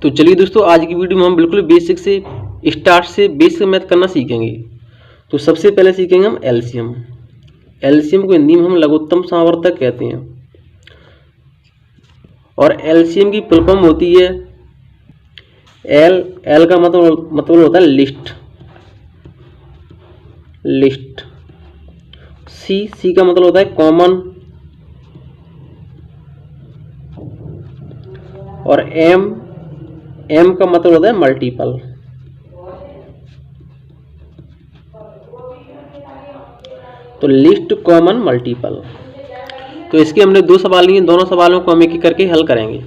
तो चलिए दोस्तों, आज की वीडियो में हम बिल्कुल बेसिक से स्टार्ट से बेसिक मैथ करना सीखेंगे। तो सबसे पहले सीखेंगे हम एलसीएम। एलसीएम को हिंदी में हम लघुत्तम सामर्थ्य कहते हैं और एलसीएम की फुल फॉर्म होती है एल का मतलब होता है लिस्ट। सी का मतलब होता है कॉमन और एम का मतलब होता है मल्टीपल। तो लिस्ट कॉमन मल्टीपल। तो इसके हमने दो सवाल लिए, दोनों सवालों को हम एक एक करके हल करेंगे।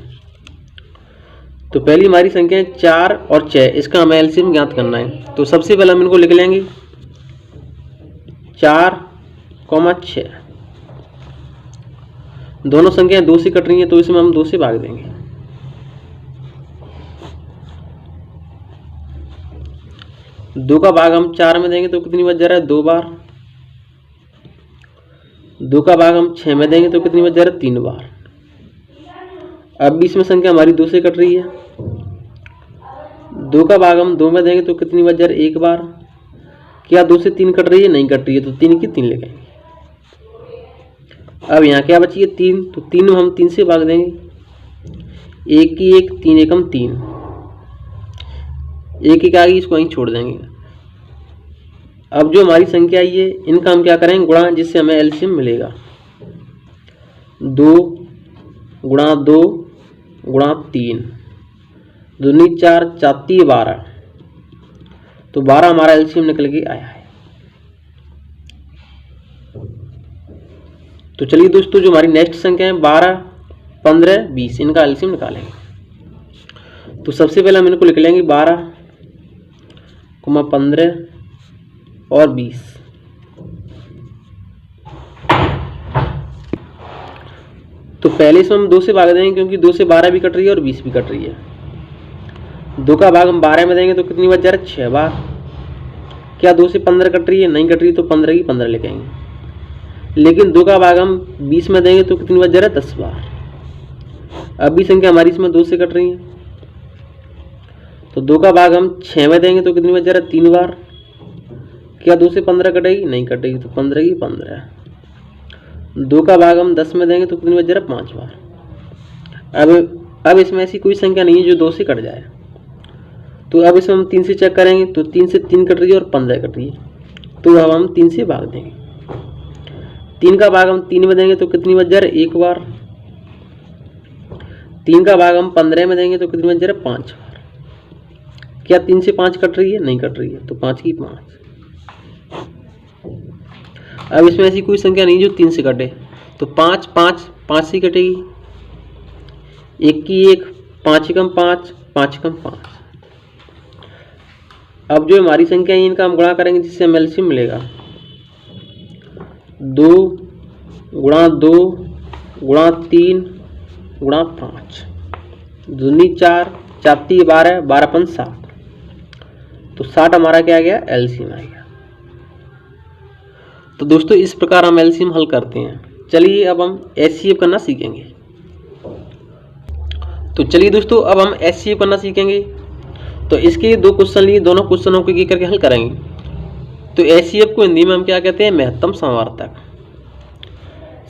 तो पहली हमारी संख्या है 4 और 6, इसका हमें एलसीएम ज्ञात करना है। तो सबसे पहले हम इनको लिख लेंगे 4, 6। दोनों संख्याएं 2 से कट रही हैं तो इसमें हम 2 से भाग देंगे। दो का भाग हम 4 में देंगे तो कितनी बच जा रहा है? 2 बार। 2 का भाग हम 6 में देंगे तो कितनी बच जा रहा है? 3 बार। अब भी इसमें संख्या हमारी 2 से कट रही है। 2 का भाग हम 2 में देंगे तो कितनी बच जा रही है? 1 बार। क्या 2 से 3 कट रही है? नहीं कट रही है, तो 3 की 3 लिखेंगे। अब यहाँ क्या बची है? 3, तो 3 में हम 3 से भाग देंगे। 1 की 1, 3 एकम 3, 1 आ गई, इसको वहीं छोड़ देंगे। अब जो हमारी संख्या आई है इनका हम क्या करेंगे? गुणा, जिससे हमें एलसीएम मिलेगा। 2 गुणा 2 गुणा 3, 2 4, 4 12। तो 12 हमारा एलसीएम निकल के आया है। तो चलिए दोस्तों, जो हमारी नेक्स्ट संख्या है 12, 15, 20, इनका एलसीएम निकालेंगे। तो सबसे पहले हम इनको लिख लेंगे 12, 15 और 20। तो पहले इसमें हम 2 से भाग देंगे क्योंकि 2 से 12 भी कट रही है और 20 भी कट रही है। 2 का भाग हम 12 में देंगे तो कितनी बच जा रहा है? 6 बार। क्या 2 से 15 कट रही है? नहीं कट रही है, तो 15 की 15 लिखेंगे। लेकिन 2 का भाग हम 20 में देंगे तो कितनी बच जा रहा है? 10 बार। अब भी संख्या हमारी इसमें 2 से कट रही है। तो 2 का भाग हम 6 में देंगे तो कितनी बच जा रहा है? 3 बार। क्या 2 से 15 कटेगी? नहीं कटेगी, तो 15 की 15। 2 का भाग हम 10 में देंगे तो कितनी बच जा रहा है? 5 बार। अब इसमें ऐसी कोई संख्या नहीं है जो 2 से कट जाए। तो अब इसमें हम 3 से चेक करेंगे तो 3 से 3 कट रही है और 15 कट रही है, तो अब हम 3 से भाग देंगे। 3 का भाग हम 3 में देंगे तो कितनी बच जा रहा है? 1 बार। 3 का भाग हम 15 में देंगे तो कितनी बच जा रहा है? 5 बार। क्या 3 से 5 कट रही है? नहीं कट रही है, तो 5 की 5। अब इसमें ऐसी कोई संख्या नहीं जो 3 से कटे, तो 5 5 5 से कटेगी। 1 की 1, 5 एकम 5, 5 एकम 5। अब जो हमारी संख्या है इनका हम गुणा करेंगे जिससे हमें एलसीएम मिलेगा। 2 गुणा 2 गुणा 3 गुणा 5, 2 4, 4 12, 12 5 60। तो 60 हमारा क्या आ गया? एलसीएम आ गया। तो दोस्तों, इस प्रकार हम एलसीएम हल करते हैं। चलिए अब हम एचसीएफ करना सीखेंगे। तो चलिए दोस्तों, अब हम एचसीएफ करना सीखेंगे। तो इसके 2 क्वेश्चन लिए, दोनों क्वेश्चनों को एक करके हल करेंगे। तो एचसीएफ को हिंदी में हम क्या कहते हैं? महत्तम समावर्तक।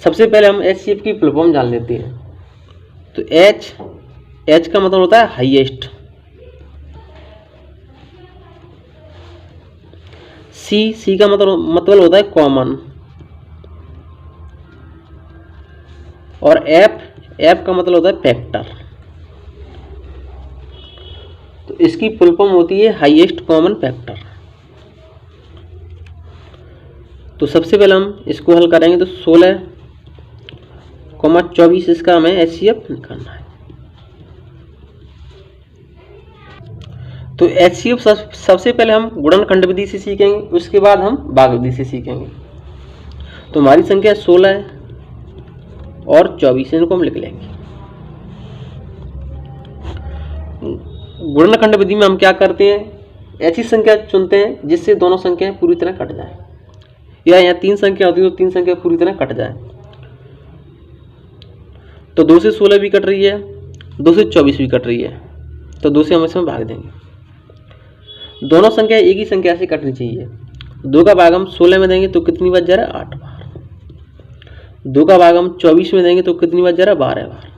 सबसे पहले हम एचसीएफ की फुल फॉर्म जान लेते हैं। तो एच का मतलब होता है हाईएस्ट। सी का मतलब होता है कॉमन। और एफ का मतलब होता है फैक्टर। तो इसकी फुल फॉर्म होती है हाईएस्ट कॉमन फैक्टर। तो सबसे पहले हम इसको हल करेंगे। तो 16, 24 इसका हमें एचसीएफ निकालना है। तो एचसीएफ सबसे पहले हम गुणनखंड विधि से सीखेंगे, उसके बाद हम भाग विधि से सीखेंगे। तो हमारी संख्या 16 और 24, इनको हम लिख लेंगे। गुणनखंड विधि में हम क्या करते हैं? ऐसी संख्या चुनते हैं जिससे दोनों संख्याएं पूरी तरह कट जाए, या यहाँ 3 संख्या होती है तो 3 संख्या पूरी तरह कट जाए। तो 2 से 16 भी कट रही है, 2 से 24 भी कट रही है। तो 2 से हम इसमें भाग देंगे। दोनों संख्या एक ही संख्या से कटनी चाहिए। 2 का भाग हम 16 में देंगे तो कितनी बार जा रहा है? 8 बार। 2 का भाग हम 24 में देंगे तो कितनी बार जा रहा है? 12 बार।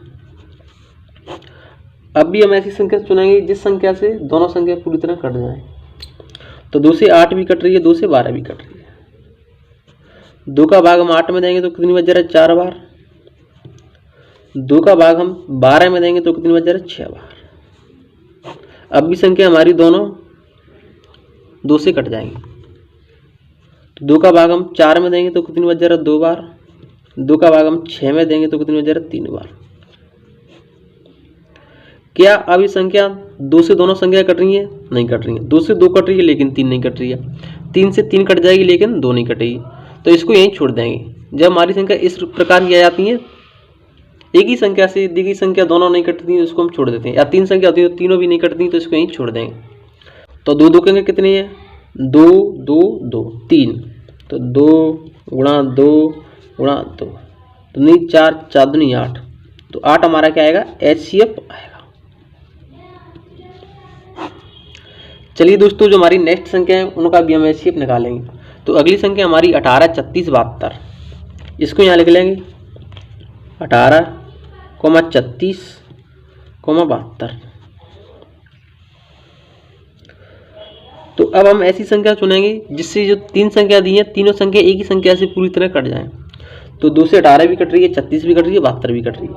अब भी हम ऐसी संख्या चुनेंगे जिस संख्या से दोनों संख्या पूरी तरह कट जाए। तो 2 से 8 भी कट रही है, 2 से 12 भी कट रही है। 2 का भाग हम 8 में देंगे तो कितनी बार जा रहा है? 4 बार। 2 का भाग हम 12 में देंगे तो कितनी बार जा रहा है? 6 बार। अब भी संख्या हमारी दोनों 2 से कट जाएंगी। तो 2 का भाग हम 4 में देंगे तो कितनी बार जा रहा है? 2 बार। 2 का भाग हम 6 में देंगे तो कितनी बार जा रहा है? 3 बार। क्या अब ये संख्या 2 से दोनों संख्या कट रही है? नहीं कट रही है। 2 से 2 कट रही है लेकिन 3 नहीं कट रही है। 3 से 3 कट जाएगी लेकिन 2 नहीं कटेगी। तो इसको यहीं छोड़ देंगे। जब हमारी संख्या इस प्रकार की आ जाती है, एक ही संख्या से दी गई संख्या दोनों नहीं कटती, तो इसको हम छोड़ देते हैं। या 3 संख्या होती है तो तीनों भी नहीं कटती, तो इसको यहीं छोड़ देंगे। तो 2 2 के कितनी है? 2 2 2 3। तो 2 गुणा 2 गुणा 2 तो नहीं 4 4 दूनी 8। तो 8 हमारा क्या आएगा? HCF आएगा। चलिए दोस्तों, जो हमारी नेक्स्ट संख्या है उनका भी हम HCF निकालेंगे। तो अगली संख्या हमारी 18 36 72। इसको यहाँ लिख लेंगे 18, 36, 72। तो अब हम ऐसी संख्या चुनेंगे जिससे जो 3 संख्या दी है, तीनों संख्या एक ही संख्या से पूरी तरह कट जाए। तो 2 से 18 भी कट रही है, 36 भी कट रही है, 72 भी कट रही है।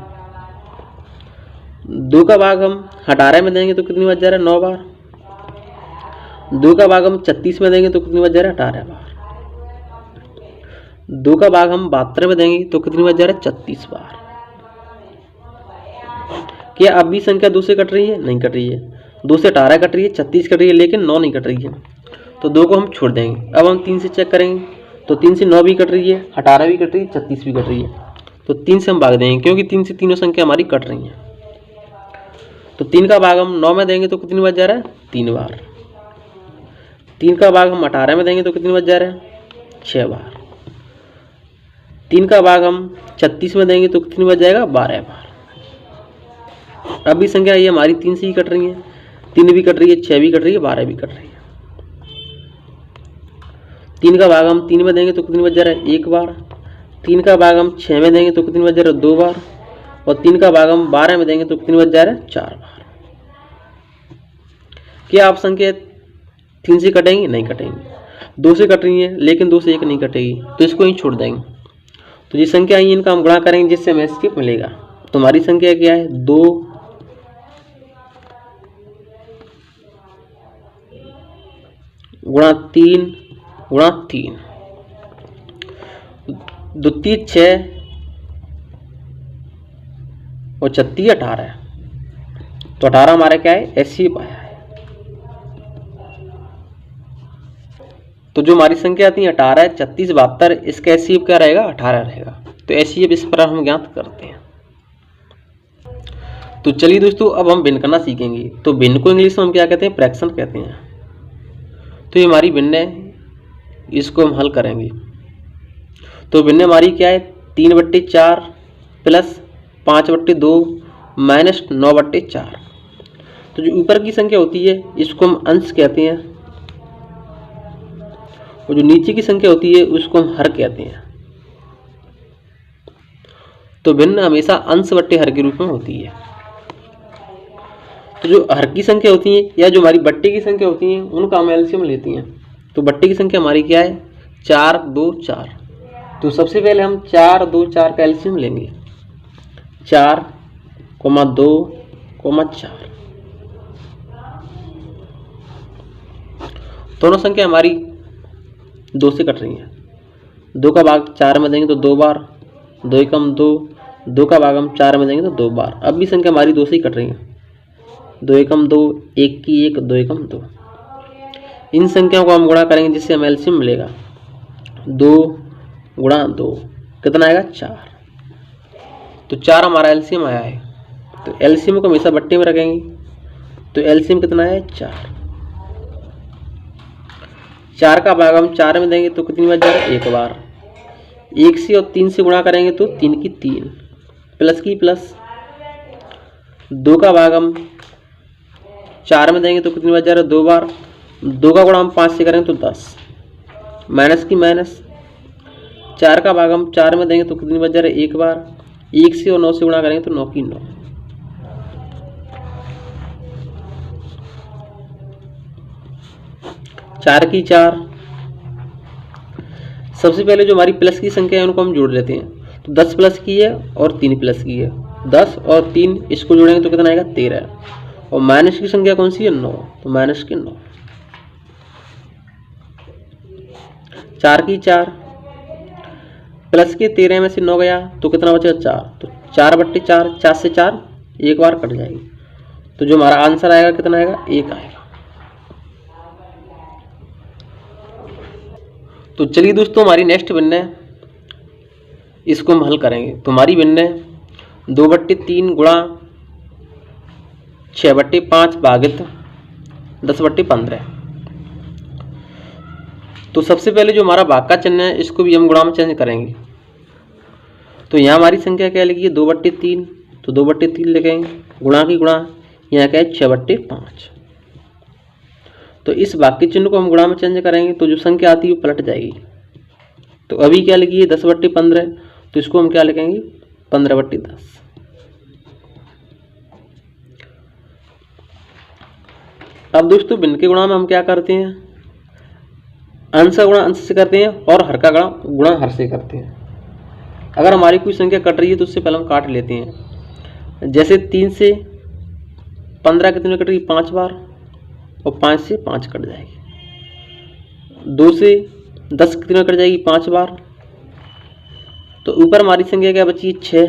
2 का भाग हम 18 में देंगे तो कितनी बार जा रहा है? 9 बार। 2 का भाग हम 36 में देंगे तो कितनी बार जा रहा है? 18 बार। 2 का भाग हम 72 में देंगे तो कितनी बार जा रहा है? 36 बार। क्या अब भी संख्या 2 से कट रही है? नहीं कट रही है। 2 से 18 कट रही है, 36 कट रही है, लेकिन 9 नहीं कट रही है। तो 2 को हम छोड़ देंगे। अब हम 3 से चेक करेंगे। तो 3 से 9 भी कट रही है, 18 भी कट रही है, 36 भी कट रही है। तो 3 से हम भाग देंगे, क्योंकि 3 से तीनों संख्या हमारी कट रही हैं। तो 3 का भाग हम 9 में देंगे तो कितनी बार जा रहा है? 3 बार। 3 का भाग हम 18 में देंगे तो कितनी बार जा रहा है? 6 बार। 3 का भाग हम 36 में देंगे तो कितनी बार जाएगा? 12 बार। अभी संख्या ये हमारी 3 से ही कट रही है, 3 भी कट रही है, 6 भी कट रही है, 12 भी कट रही है। 3 का भाग हम 3 में देंगे तो कितनी बार जा रहा है? 1 बार। 3 का भाग हम 6 में देंगे तो कितनी बार जा रहा है? 2 बार। और 3 का भाग हम 12 में देंगे तो कितनी बार जा रहा है? 4 बार। क्या आप संख्या 3 से कटेंगी? नहीं कटेंगी। 2 से कट रही है, लेकिन 2 से 1 नहीं कटेगी, तो इसको ही छोड़ देंगे। तो ये संख्या आई, इनका हम गुणा करेंगे जिससे हमें HCF मिलेगा। तो हमारी संख्या क्या है? 2 गुणा 3 गुणा 3। 2 3 6 और 36 18। तो 18 हमारा क्या है? HCF आया है। तो जो हमारी संख्या आती है 18, 36, 72, इसका HCF क्या रहेगा? 18 रहेगा। तो HCF इस पर हम ज्ञात करते हैं। तो चलिए दोस्तों, अब हम भिन्न करना सीखेंगे। तो भिन्न को इंग्लिश में हम क्या कहते हैं? फ्रैक्शन कहते हैं। तो ये हमारी भिन्न है, इसको हम हल करेंगे। तो भिन्न हमारी क्या है? 3/4 प्लस 5/2 माइनस 9/4। तो जो ऊपर की संख्या होती है इसको हम अंश कहते हैं, और जो नीचे की संख्या होती है उसको हम हर कहते हैं। तो भिन्न हमेशा अंश बट्टे हर के रूप में होती है। तो जो हर की संख्या होती है या जो हमारी बट्टे की संख्या होती है उनका हम एलसीएम लेते हैं। तो बट्टे की संख्या हमारी क्या है? 4 2 4। तो सबसे पहले हम 4 2 4 का एलसीएम लेंगे। 4 2 4। दोनों संख्या हमारी 2 से कट रही है। 2 का भाग 4 में देंगे तो 2 बार, 2 एकम 2। 2 का भाग हम 4 में देंगे तो 2 बार। अब भी संख्या हमारी 2 से ही कट रही है। 2 एकम 2, 1 की 1, 2 एकम 2। इन संख्याओं को हम गुणा करेंगे जिससे हमें एलसीएम मिलेगा। 2 गुणा 2 कितना आएगा? 4। तो 4 हमारा एलसीएम आया है। तो एलसीएम को हमेशा बट्टे में रखेंगे। तो एलसीएम कितना है? 4। 4 का भाग हम 4 में देंगे तो कितनी बार जाएगा? 1 बार। 1 से और 3 से गुणा करेंगे तो 3 की 3 प्लस की प्लस। 2 का भाग हम 4 में देंगे तो कितनी बार जा रहा है? 2 बार। 2 का गुणा हम 5 से करेंगे तो 10, माइनस की माइनस। 4 का भाग हम 4 में देंगे तो कितनी बार जा रहा है? 1 बार। 1 से और 9 से गुणा करेंगे तो 9 की 9। 4 की 4। सबसे पहले जो हमारी प्लस की संख्या है उनको हम जोड़ लेते हैं। तो 10 प्लस की है और 3 प्लस की है। 10 और 3 इसको जोड़ेंगे तो कितना आएगा? 13। और माइनस की संख्या कौन सी है? 9, तो माइनस की 9। 4 की 4। प्लस के 13 में से 9 गया तो कितना बचेगा? 4। तो 4/4, 4 से 4 एक बार कट जाएगी। तो जो हमारा आंसर आएगा कितना आएगा? 1 आएगा। तो चलिए दोस्तों, हमारी नेक्स्ट भिन्न है, इसको हम हल करेंगे। तो हमारी भिन्न है 2/3 गुणा 6/5 भागित 10/15। तो सबसे पहले जो हमारा भाग का चिन्ह है इसको भी हम गुणा में चेंज करेंगे। तो यहाँ हमारी संख्या क्या लिखी है? 2/3, तो 2/3 लिखेंगे। गुणा की गुणा, यहाँ क्या है? 6/5। तो इस भाग के चिन्ह को हम गुणा में चेंज करेंगे तो जो संख्या आती है वो पलट जाएगी। तो अभी क्या लिखी है? 10/15, तो इसको हम क्या लिखेंगे? 15/10। अब दोस्तों भिन्न के गुणा में हम क्या करते हैं? अंश का गुणा अंश से करते हैं और हर का गुणा हर से करते हैं। अगर हमारी कोई संख्या कट रही है तो उससे पहले हम काट लेते हैं। जैसे 3 से 15 कितने कटेगी? 5 बार। और 5 से 5 कट जाएगी। 2 से 10 कितने कट जाएगी? 5 बार। तो ऊपर हमारी संख्या क्या बची? 6।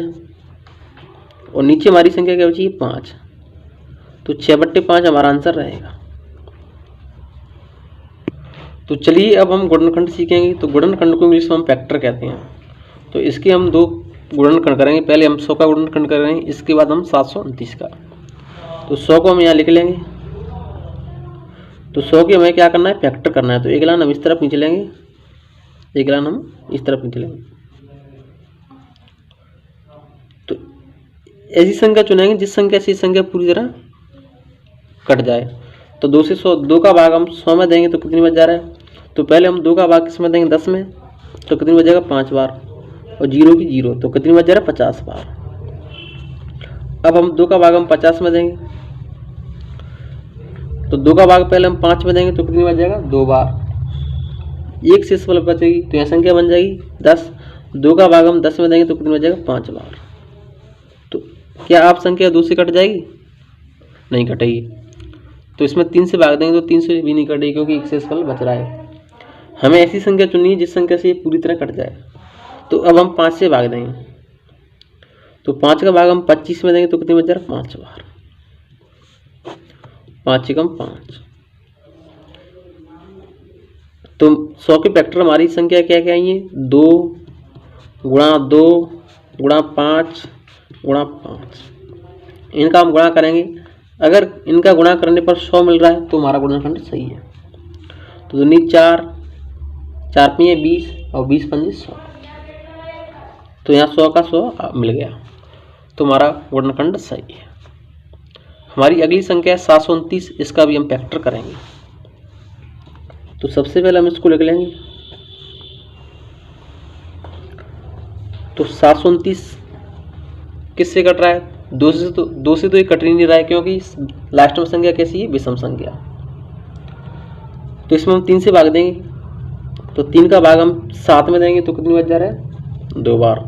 और नीचे हमारी संख्या क्या बची? 5। तो 6/5 हमारा आंसर रहेगा। तो चलिए अब हम गुणनखंड सीखेंगे। तो गुणनखंड को इंग्लिश में हम फैक्टर कहते हैं। तो इसके हम 2 गुणनखंड करेंगे। पहले हम 100 का गुणनखंड करेंगे, इसके बाद हम 729 का। तो 100 को हम यहाँ लिख लेंगे। तो 100 के हमें क्या करना है? फैक्टर करना है। तो एक लाइन हम इस तरफ खींच लेंगे, एक लाइन हम इस तरफ खींच लेंगे। तो ऐसी संख्या चुनेंगे जिस संख्या से संख्या पूरी तरह कट जाए। तो 2 से 100, 2 का भाग हम 100 में देंगे तो कितनी बच जा रहा है? तो पहले हम 2 का भाग किस में देंगे? 10 में, तो कितनी बचेगा? 5 बार। और 0 की 0, तो कितनी बच जा रहा है? 50 बार। अब हम 2 का भाग हम 50 में देंगे। तो 2 का भाग पहले हम 5 में देंगे तो कितनी बच जाएगा? 2 बार। 1 से फल बचेगी तो यहाँ संख्या बन जाएगी 10। 2 का भाग हम 10 में देंगे तो कितनी बच जाएगा? 5 बार। तो क्या आप संख्या 2 से कट जाएगी? नहीं कटेगी। तो इसमें 3 से भाग देंगे तो 3 से भी नहीं कटेगी क्योंकि 1 से फल बच रहा है। हमें ऐसी संख्या चुननी है जिस संख्या से ये पूरी तरह कट जाए। तो अब हम 5 से भाग देंगे। तो 5 का भाग हम 25 में देंगे तो कितनी बच जा रहा है? 5 बार। 5 एकम 5। तो 100 के फैक्टर हमारी संख्या क्या क्या आई है? 2 गुणा 2 गुणा 5 गुणा 5। इनका हम गुणा करेंगे। अगर इनका गुणा करने पर 100 मिल रहा है तो हमारा गुणनखंड सही है। तो 2 4, 4 5 20 और 20 5 100। तो यहाँ 100 का 100 मिल गया, तो हमारा गुणनखंड सही है। हमारी अगली संख्या है 729, इसका भी हम फैक्टर करेंगे। तो सबसे पहले हम इसको लिख लेंगे। तो 729 किससे कट रहा है? 2 से तो ये कट ही नहीं रहा है क्योंकि लास्ट में संख्या कैसी है? विषम संख्या। तो इसमें हम 3 से भाग देंगे। तो 3 का भाग हम 7 में देंगे तो कितनी बच जा रहा है? 2 बार।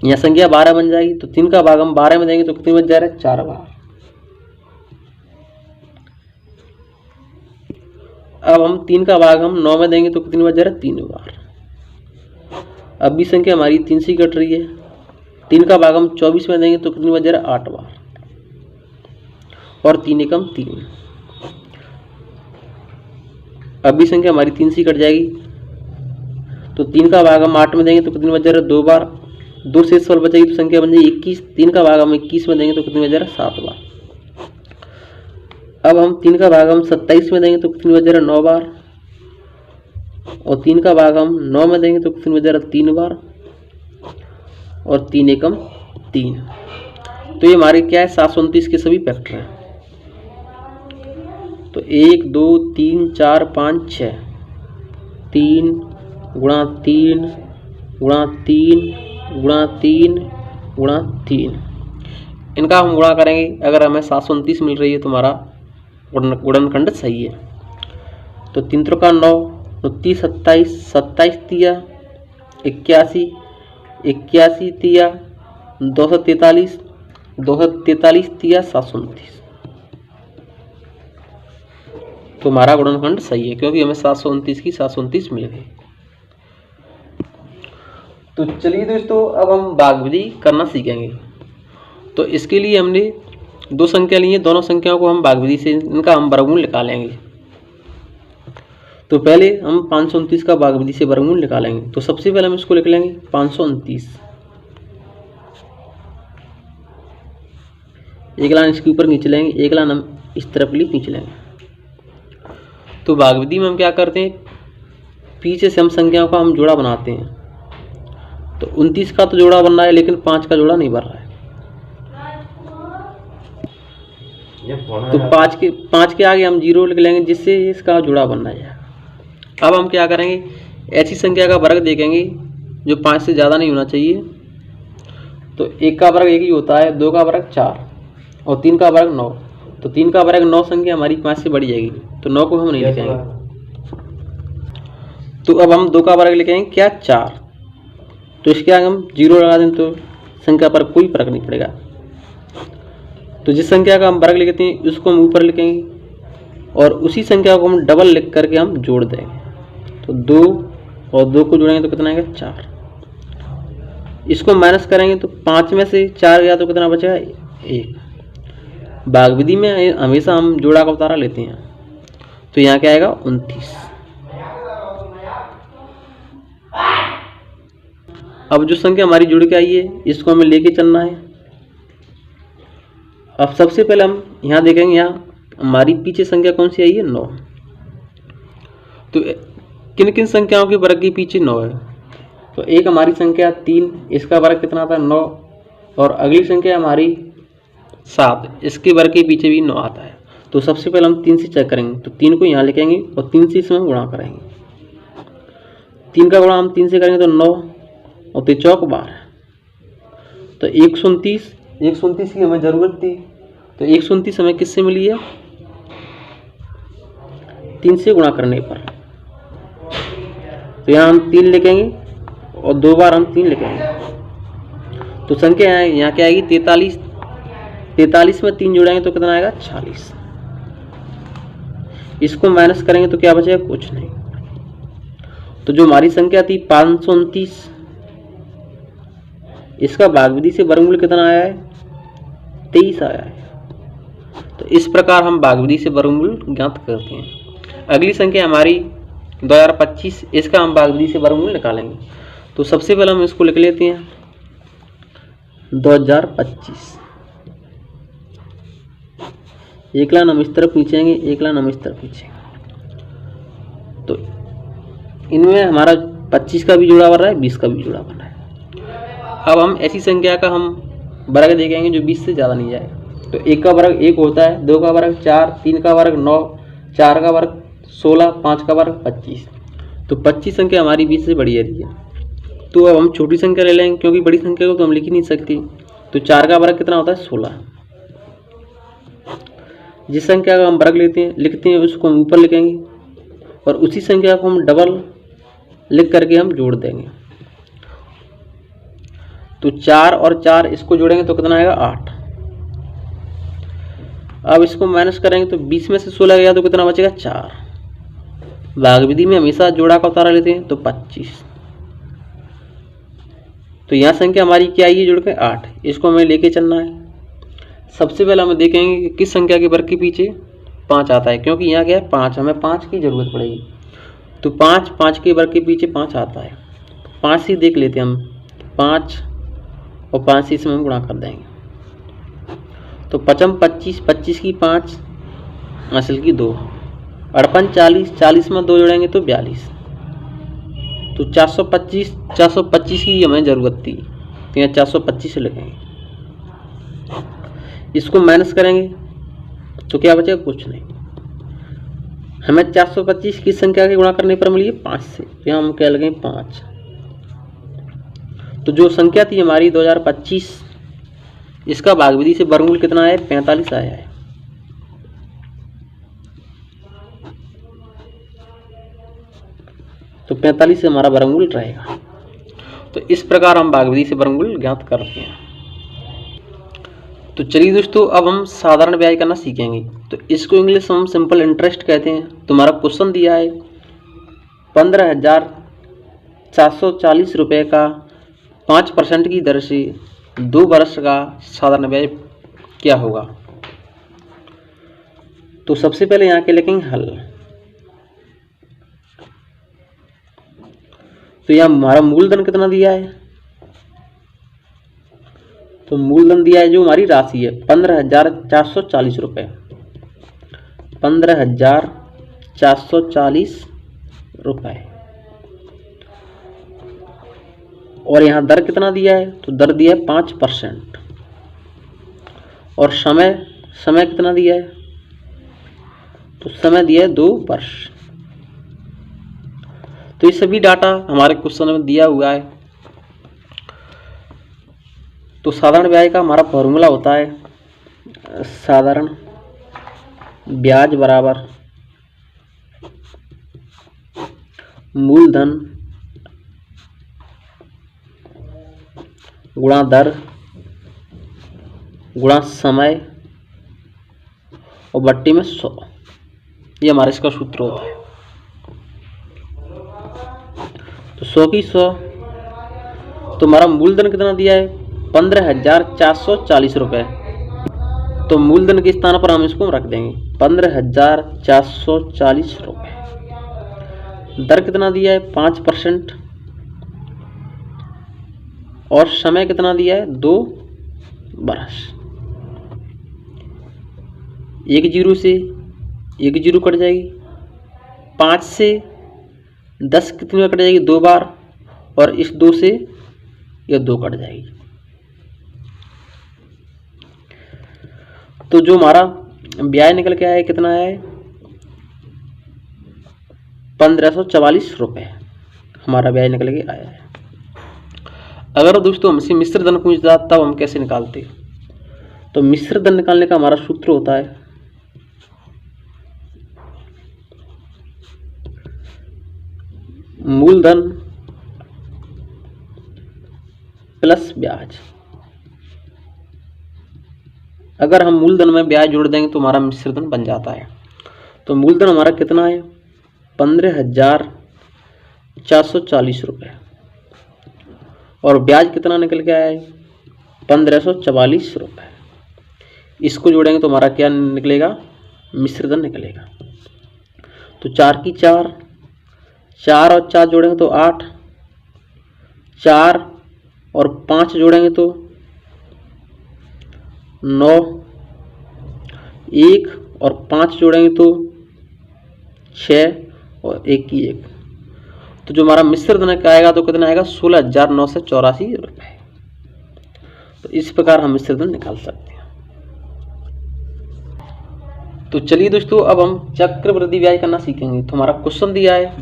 यहाँ संख्या 12 बन जाएगी। तो 3 का भाग हम 12 में देंगे तो कितनी बच जा रहा है? 4 बार। अब हम 3 का भाग हम 9 में देंगे तो कितनी बच जा रहा है? 3 बार। अब भी संख्या हमारी 3 से कट रही है। 3 का भाग हम 24 में देंगे तो कितनी बच जा रहा है? 8 बार। और 3 एकम 3। अब भी संख्या हमारी 3 से कट जाएगी। तो 3 का भाग हम 8 में देंगे तो कितनी बच जा रहा है? 2 बार। 2 से फल बचेगी तो संख्या बन जाएगी 21। 3 का भाग हम 21 में देंगे तो कितनी बच जा रहा है? 7 बार। अब हम 3 का भाग हम 27 में देंगे तो कितनी बच जा रहा है? 9 बार। और 3 का भाग हम 9 में देंगे तो कितनी बच जा रहा है? 3 बार। और 3 एकम 3। तो ये हमारे क्या है 729 के सभी फैक्टर हैं। तो 1 2 3 4 5 6, 3 गुणा 3 गुणा 3 गुणा 3 गुणा 3, इनका हम गुणा करेंगे। अगर हमें 729 मिल रही है तो हमारा गुणनखंड सही है। तो 3 त्रिका 9, 29 27, 27 तिया 81, 81 तिया 243, 243 तिया 729। तो हमारा गुणनखंड सही है क्योंकि हमें 729 की 729 मिल गई। तो चलिए दोस्तों, अब हम भागविधि करना सीखेंगे। तो इसके लिए हमने दो संख्या ली है, दोनों संख्याओं को हम भागविधि से इनका हम वर्गमूल निकालेंगे। तो पहले हम 529 का भागविधि से वर्गमूल निकालेंगे। तो सबसे पहले हम इसको लिख लेंगे 529, एक लाइन इसके ऊपर खींच लेंगे, एक लाइन हम इस तरफ लिए खींच लेंगे। तो भागविधि में हम क्या करते हैं, पीछे से हम संख्याओं का हम जोड़ा बनाते हैं। तो 29 का तो जोड़ा बन रहा है लेकिन 5 का जोड़ा नहीं बन रहा है। तो 5 के आगे हम 0 लिख लेंगे जिससे इसका जोड़ा बनना है। अब हम क्या करेंगे, ऐसी संख्या का वर्ग देखेंगे जो 5 से ज़्यादा नहीं होना चाहिए। तो 1 का वर्ग 1 ही होता है, 2 का वर्ग 4 और 3 का वर्ग 9। तो 3 का वर्ग 9 संख्या हमारी 5 से बढ़ जाएगी, तो 9 को हम नहीं लिखेंगे। तो अब हम 2 का वर्ग लिखेंगे क्या 4। तो इसके आगे हम 0 लगा दें तो संख्या पर कोई फर्क नहीं पड़ेगा। तो जिस संख्या का हम वर्ग लिखते हैं उसको हम ऊपर लिखेंगे और उसी संख्या को हम डबल लिख करके हम जोड़ देंगे। तो 2 और 2 को जोड़ेंगे तो कितना आएगा 4। इसको माइनस करेंगे तो 5 में से 4 गया तो कितना बचेगा 1। भागविधि में हमेशा हम जोड़ा का उतारा लेते हैं। तो यहाँ क्या आएगा 29। अब जो संख्या हमारी जुड़ के आई है इसको हमें लेके चलना है। अब सबसे पहले हम यहाँ देखेंगे, यहाँ हमारी पीछे संख्या कौन सी आई है 9। तो किन किन संख्याओं के वर्ग के पीछे 9 है। तो एक हमारी संख्या 3, इसका वर्ग कितना आता है 9, और अगली संख्या हमारी 7, इसके वर्ग के पीछे भी 9 आता है। तो सबसे पहले हम 3 से चेक करेंगे। तो 3 को यहाँ लिखेंगे और 3 से इसमें गुणा करेंगे। 3 का गुणा हम 3 से करेंगे तो 9 और 3 चौक 12। तो 129 की हमें ज़रूरत थी। तो 129 हमें किससे मिली है 3 से गुणा करने पर। तो यहाँ हम 3 लिखेंगे और 2 बार हम 3 लिखेंगे। तो संख्या यहाँ क्या आएगी 43। 43 में 3 जोड़ेंगे तो कितना आएगा 46। इसको माइनस करेंगे तो क्या बचेगा कुछ नहीं। तो जो हमारी संख्या थी 529, इसका भागविधि से वर्गमूल कितना आया है 23 आया है। तो इस प्रकार हम भागविधि से वर्गमूल ज्ञात करते हैं। अगली संख्या हमारी 2025, इसका हम भागविधि से वर्गमूल निकालेंगे। तो सबसे पहले हम इसको लिख लेते हैं 2025। एक लाइन हम इस तरफ खींचेंगे, एक लाइन हम इस तरफ खींचेंगे। तो इनमें हमारा 25 का भी जोड़ा बन रहा है, 20 का भी जोड़ा बन रहा है। अब हम ऐसी संख्या का हम वर्ग देखेंगे जो 20 से ज़्यादा नहीं जाएगा। तो 1 का वर्ग 1 होता है, 2 का वर्ग 4, 3 का वर्ग 9, 4 का वर्ग 16, 5 का वर्ग 25। तो 25 संख्या हमारी 20 से बड़ी आ रही है। तो अब हम छोटी संख्या ले लेंगे क्योंकि बड़ी संख्या को तो हम लिख ही नहीं सकते। तो 4 का वर्ग कितना होता है 16। जिस संख्या का हम वर्ग लिखते हैं उसको हम ऊपर लिखेंगे और उसी संख्या को हम डबल लिख करके हम जोड़ देंगे। तो 4 और 4 इसको जोड़ेंगे तो कितना आएगा 8। अब इसको माइनस करेंगे तो 20 में से 16 गया तो कितना बचेगा 4। भागविधि में हमेशा जोड़ा का उतारा लेते हैं तो 25। तो यहाँ संख्या हमारी क्या आई है जुड़ के 8। इसको हमें लेके चलना है। सबसे पहले हम देखेंगे कि किस संख्या के वर्ग के पीछे 5 आता है, क्योंकि यहाँ क्या है 5, हमें 5 की जरूरत पड़ेगी। तो 5 के वर्ग के पीछे 5 आता है। 5 से देख लेते हैं हम, 5 और 5 से इसमें हम गुणा कर देंगे। तो 55 25, 25 की 5, असल की 2, 58 40, 40 में 2 जोड़ेंगे तो 42। तो 425 की हमें ज़रूरत थी, तो यहाँ 425 लिखेंगे। इसको माइनस करेंगे तो क्या बचेगा, कुछ नहीं। हमें 425 की संख्या के गुणा करने पर मिली है 5 से, तो यहाँ हम क्या लगेंगे 5। तो जो संख्या थी हमारी 2025, इसका भागविधि से वर्गमूल कितना है, 45 आया है। तो 45 से हमारा वर्गमूल रहेगा। तो इस प्रकार हम भागविधि से वर्गमूल ज्ञात करते हैं। तो चलिए दोस्तों, अब हम साधारण ब्याज करना सीखेंगे। तो इसको इंग्लिश में हम सिंपल इंटरेस्ट कहते हैं। तुम्हारा क्वेश्चन दिया है 15,440 रुपये का 5% की दर से 2 वर्ष का साधारण ब्याज क्या होगा। तो सबसे पहले यहाँ के लिखेंगे हल। तो यहाँ हमारा मूलधन कितना दिया है, तो मूलधन दिया है जो हमारी राशि है 15,440 रुपये, 15,440 रुपये। और यहाँ दर कितना दिया है, तो दर दिया है 5%। और समय कितना दिया है, तो समय दिया है 2 वर्ष। तो ये सभी डाटा हमारे क्वेश्चन में दिया हुआ है। तो साधारण ब्याज का हमारा फॉर्मूला होता है, साधारण ब्याज बराबर मूलधन गुणा दर गुणा समय और बट्टी में 100। ये हमारा इसका सूत्र होता है। तो 100 की 100, तो हमारा मूलधन कितना दिया है 15,440 रुपये। तो मूलधन के स्थान पर हम इसको रख देंगे 15,440 रुपये। दर कितना दिया है 5%। और समय कितना दिया है 2 वर्ष। 1 जीरो से 1 जीरो कट जाएगी, 5 से 10 कितनी बार कट जाएगी 2 बार, और इस 2 से यह 2 कट जाएगी। तो जो हमारा ब्याज निकल के आया है कितना है 1544 रुपये हमारा ब्याज निकल के आया है। अगर दोस्तों हमसे मिश्र धन पूछता तब हम कैसे निकालते, तो मिश्र धन निकालने का हमारा सूत्र होता है मूलधन प्लस ब्याज। अगर हम मूलधन में ब्याज जोड़ देंगे तो हमारा मिश्र धन बन जाता है। तो मूलधन हमारा कितना है 15,440 रुपये, और ब्याज कितना निकल के आया है 1544 रुपये। इसको जोड़ेंगे तो हमारा क्या निकलेगा, मिश्र धन निकलेगा। तो 4 की 4, 4 और 4 जोड़ेंगे तो 8, 4 और 5 जोड़ेंगे तो 9, 1 और 5 जोड़ेंगे तो 6 और 1 की 1। तो जो हमारा मिश्र धन का आएगा तो कितना आएगा 16,984 रुपये। तो इस प्रकार हम मिश्र धन निकाल सकते हैं। तो चलिए दोस्तों, अब हम चक्रवृद्धि ब्याज करना सीखेंगे। तो हमारा क्वेश्चन दिया है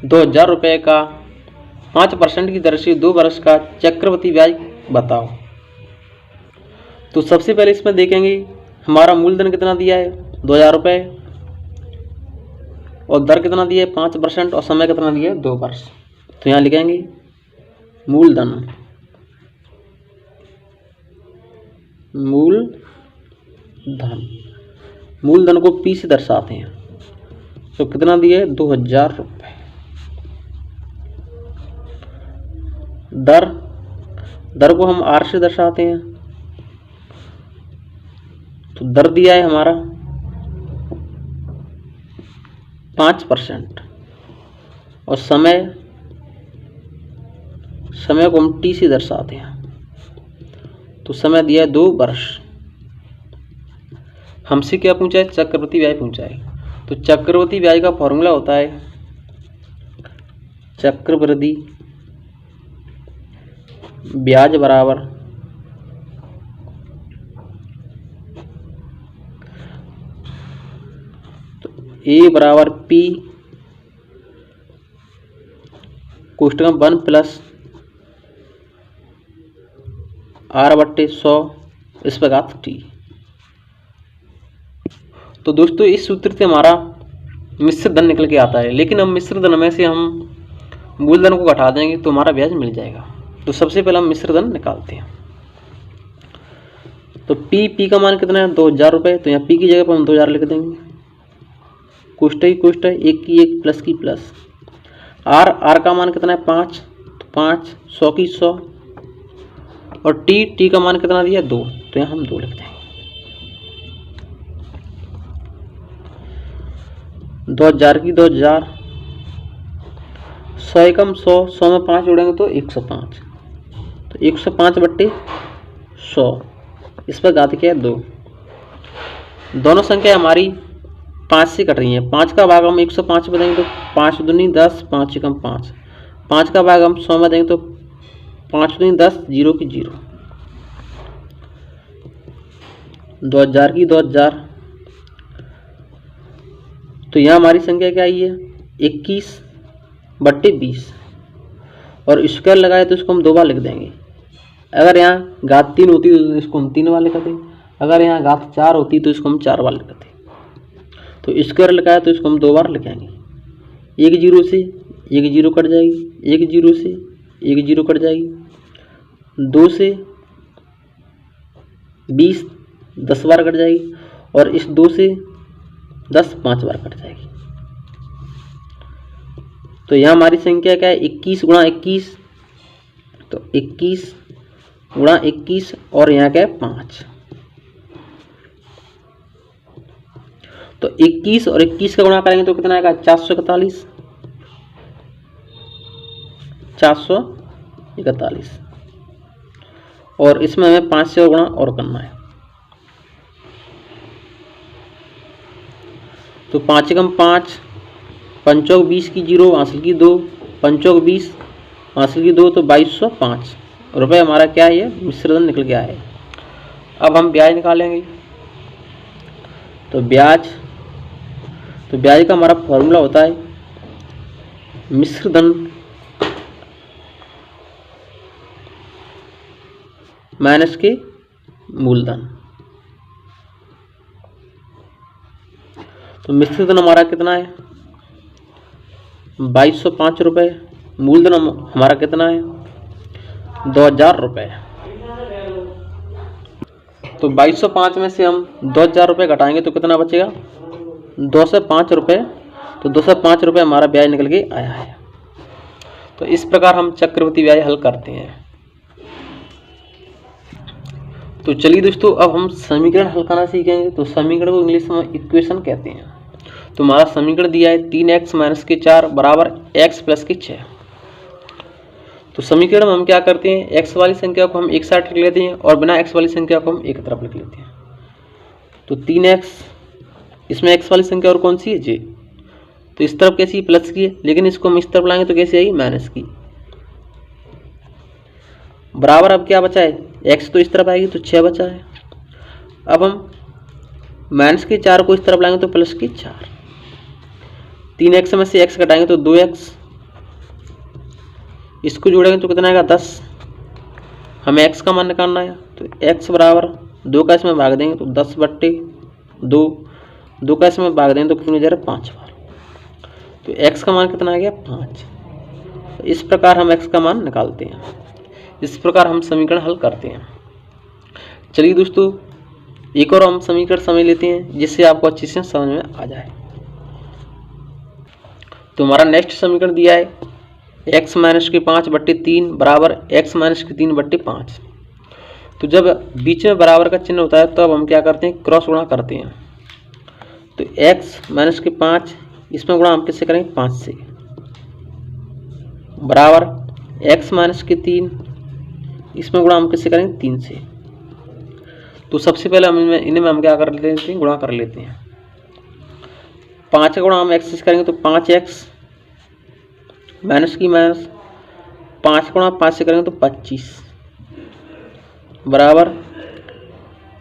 2,000 रुपये का 5% की दर से 2 वर्ष का चक्रवृद्धि ब्याज बताओ। तो सबसे पहले इसमें देखेंगे हमारा मूलधन कितना दिया है 2,000 रुपये, और दर कितना दिया है 5%, और समय कितना दिया है 2 वर्ष। तो यहाँ लिखेंगे मूलधन मूलधन को P से दर्शाते हैं। तो कितना दिया है 2,000 रुपये। दर को हम R से दर्शाते हैं। तो दर दिया है हमारा 5%, और समय को हम T से दर्शाते हैं। तो समय दिया है 2 वर्ष। हमसे क्या पूछा है, चक्रवृद्धि ब्याज पूछा है। तो चक्रवृद्धि ब्याज का फॉर्मूला होता है चक्रवृद्धि ब्याज बराबर ए बराबर पी कोष्टक 1 प्लस आर बट्टे 100 इस पर घात टी। तो दोस्तों इस सूत्र से हमारा मिश्र धन निकल के आता है, लेकिन हम मिश्र धन में से हम मूलधन को घटा देंगे तो हमारा ब्याज मिल जाएगा। तो सबसे पहले हम मिश्र धन निकालते हैं। तो पी का मान कितना है 2000 रुपये, तो यहाँ पी की जगह पर हम 2000 लिख देंगे। कोष्टक ही कोष्टक, एक की एक प्लस की प्लस। आर का मान कितना है 5, तो 5, 100 की 100, और टी का मान कितना दिया 2, तो यहाँ हम 2 लिख देंगे। 2000 की 2000, 100 एकम 100, 100 में 5 जोड़ेंगे तो 105, तो 105 बट्टे 100 इस पर घात क्या है 2। दोनों संख्या हमारी 5 से कट रही हैं। 5 का भाग हम 105 में देंगे तो 5 दूनी 10, 5 एकम 5। 5 का भाग हम 100 में देंगे तो 5 दूनी 10, 0 की 0। 2000 की 2000, तो यहाँ हमारी संख्या क्या आई है 21 बट्टे 20, और स्क्वायर लगाए तो इसको हम 2 बार लिख देंगे। अगर यहाँ घात 3 होती तो इसको हम 3 बार लिखते, अगर यहाँ घात 4 होती तो इसको हम 4 बार लिखते। तो स्क्वायर लगाया तो इसको हम 2 बार लिखेंगे। 1 0 से 1 0 कट जाएगी, 1 0 से 1 0 कट जाएगी, 2 से 20 10 बार कट जाएगी, और इस 2 से 10 5 बार कट जाएगी। तो यहाँ हमारी संख्या क्या है 21 गुणा 21, तो 21 गुणा 21, और यहाँ क्या है 5। तो 21 और 21 का गुणा करेंगे तो कितना आएगा 441, 441, और इसमें हमें 5 से गुणा और करना है। तो 5 एकम 5, 5 चौक 20 की 0, हासिल की 2, 5 चौक 20 हासिल की 2, तो 2205 रुपये हमारा क्या है ये मिश्र धन निकल गया है। अब हम ब्याज निकालेंगे। तो ब्याज का हमारा फॉर्मूला होता है मिश्र धन माइनस के मूलधन। तो मिश्र धन हमारा कितना है 2205 रुपये, मूलधन हमारा कितना है 2000 रुपये। तो 2205 में से हम 2000 रुपये घटाएंगे तो कितना बचेगा 205 रुपये। तो 205 रुपये हमारा ब्याज निकल के आया है। तो इस प्रकार हम चक्रवृद्धि ब्याज हल करते हैं। तो चलिए दोस्तों अब हम समीकरण हल करना सीखेंगे। तो समीकरण को इंग्लिश में इक्वेशन कहते हैं। तो हमारा समीकरण दिया है 3x माइनस के 4 बराबर x प्लस के 6। तो समीकरण में हम क्या करते हैं x वाली संख्या को हम एक साथ लिख लेते हैं और बिना x वाली संख्या को हम एक तरफ लिख लेते हैं। तो 3x, इसमें x वाली संख्या और कौन सी है j, तो इस तरफ कैसी प्लस की है, लेकिन इसको हम इस तरफ लाएंगे तो कैसे आएगी माइनस की। बराबर अब क्या बचा है x तो इस तरफ आएगी तो 6 बचा है। अब हम माइनस के 4 को इस तरफ लाएंगे तो प्लस की 4। 3x में से x घटाएंगे तो 2x, इसको जोड़ेंगे तो कितना आएगा 10। हमें x का मान निकालना है। तो x बराबर 2 का इसमें भाग देंगे तो 10 बट्टे 2, 2 का इसमें भाग देंगे तो कितनी जा रहा है 5 बार। तो x का मान कितना आ गया 5। तो इस प्रकार हम x का मान निकालते हैं। इस प्रकार हम समीकरण हल करते हैं। चलिए दोस्तों एक और हम समीकरण समझ लेते हैं जिससे आपको अच्छे से समझ में आ जाए। तो हमारा नेक्स्ट समीकरण दिया है x माइनस के 5 बट्टे 3 बराबर x माइनस के 3 बट्टे 5। तो जब बीच में बराबर का चिन्ह होता है तो अब हम क्या करते हैं क्रॉस गुणा करते हैं। तो x माइनस के 5 इसमें गुणा हम किससे करेंगे 5 से, बराबर x माइनस के 3 इसमें गुणा हम किससे करेंगे 3 से। तो सबसे पहले हम इन्हें हम क्या कर लेते हैं गुणा कर लेते हैं। 5 का गुणा हम x से करेंगे तो 5x माइनस की माइनस 5 गुणा 5 से करेंगे तो 25 बराबर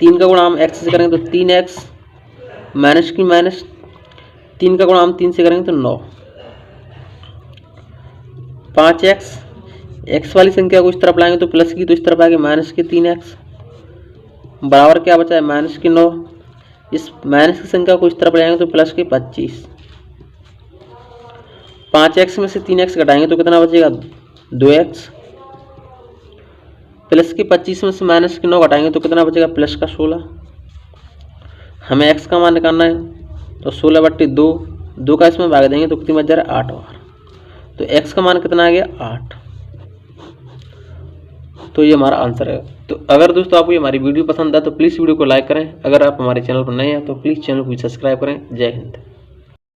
3 का गुणा हम x से करेंगे तो 3x माइनस की माइनस 3 का गुणा हम 3 से करेंगे तो 9। 5x, x वाली संख्या को इस तरफ लाएंगे तो प्लस की, तो इस तरफ आएगी माइनस की 3x बराबर क्या बचा है माइनस की 9। इस माइनस की संख्या को इस तरफ लाएंगे तो प्लस की 25। 5x में से 3x घटाएंगे तो कितना बचेगा 2x, प्लस की 25 में से माइनस की 9 घटाएंगे तो कितना बचेगा प्लस का 16। हमें x का मान निकालना है तो 16/2, 2 का इसमें भाग देंगे तो कितनी बच जा रहा है 8 बार। तो x का मान कितना आ गया 8। तो ये हमारा आंसर है। तो अगर दोस्तों आपको ये हमारी वीडियो पसंद है तो प्लीज़ वीडियो को लाइक करें। अगर आप हमारे चैनल पर नए हैं तो प्लीज़ चैनल को सब्सक्राइब करें। जय हिंद।